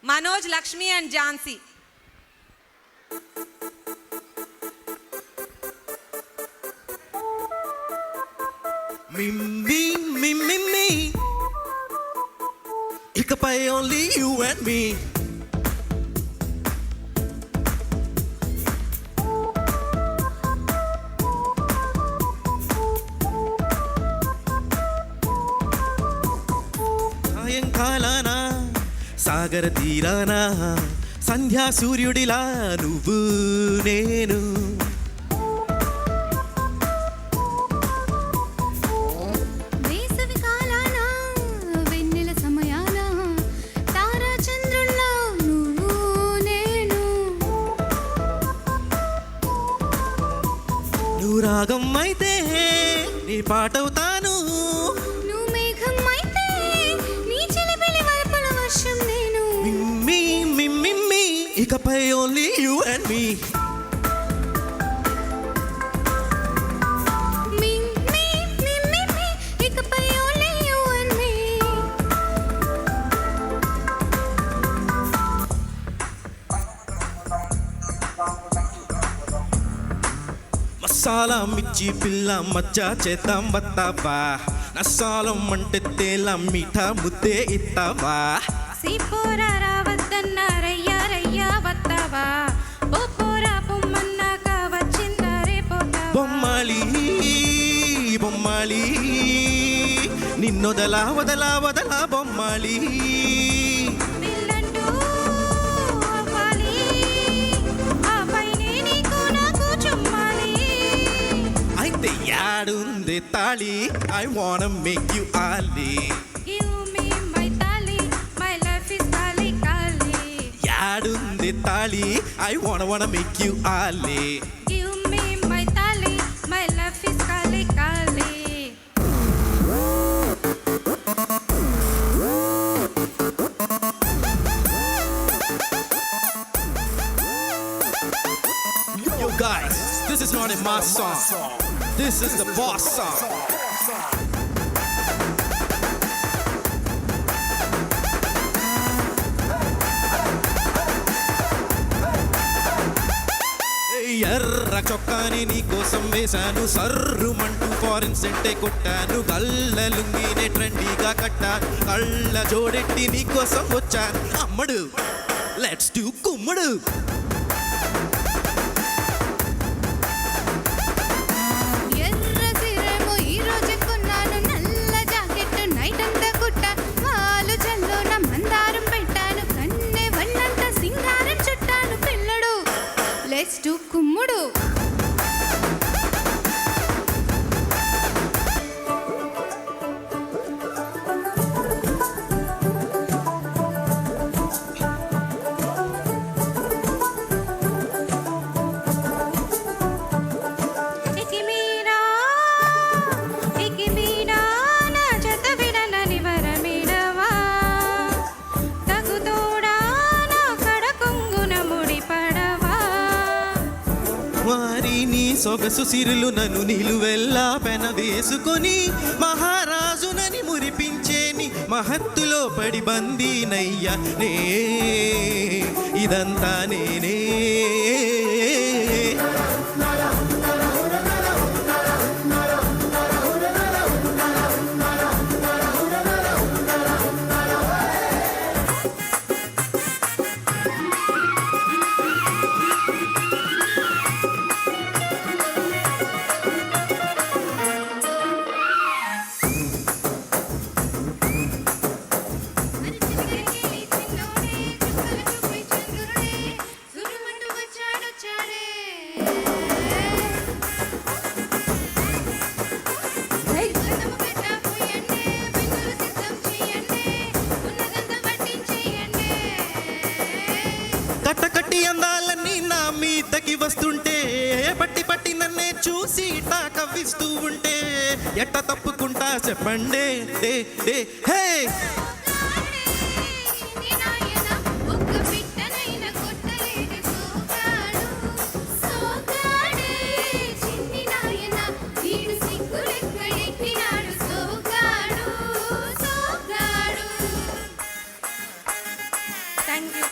Manoj, Lakshmi and Jhansi. Me. ఇకపై only you and me. సాయంకాలాన సాగర తీరాన సంధ్యా సూర్యుడిలా నువ్వు నేను. రాగం అయితే నీ పాటవుతాను, నువ్వు మేఘం అయితే నీ చిలిపిలి వైపుల వర్షం నేను. మీ ఇకపై ఓన్లీ యూ అండ్ మీ. ఇకపై ఓన్లీ యూ అండ్ మీ. మసాలా మిర్చి పిల్ల మచ్చా చేద్దాం వస్తావా, నసాలం అంటే తేలా మీఠా ముద్దే ఇస్తావా. సీపోరా రావద్దన్నారయ్యా రయ్యా వస్తావా, పోపోరా పొమ్మన్నాక వచ్చిందారే పోతావా. బొమ్మాలి బొమ్మాలి నిన్నొదలా వదలా వదలా బొమ్మాలి. యాడుంది తాళి, I wanna make you Ali. Give me my tali, my life is kali kali. యాడుంది తాళి, I wanna make you Ali. Give me my tali, my life is kali kali. Yo guys, this is not a mass song. This is the boss song. ఎర్ర చొక్కాని నీ కోసం వేశాను, సర్రుమంటూ foreign సెంటే కొట్టాను, కళ్ళ లుంగినే ట్రెండీగా కట్టాను, కళ్ళ జోడెట్టి నీ కోసం వచ్చాను. అమ్మడు లెట్స్ డూ కుమ్ముడు. Let's do కుమ్ముడు. సొగసు సిరులు నన్ను నిలువెల్లా పెన వేసుకొని మహారాజునని మురిపించేని మహత్తులో పడి బందీనయ్యా నే, ఇదంతా నేనే. కట్టకట్టి అందాలన్నీ నా మీదకి వస్తుంటే, పట్టి పట్టి నన్నే చూసి ఇట్టా కవ్విస్తూ ఉంటే, ఎట్ట తప్పుకుంటా చెప్పండి day day hey. Thank you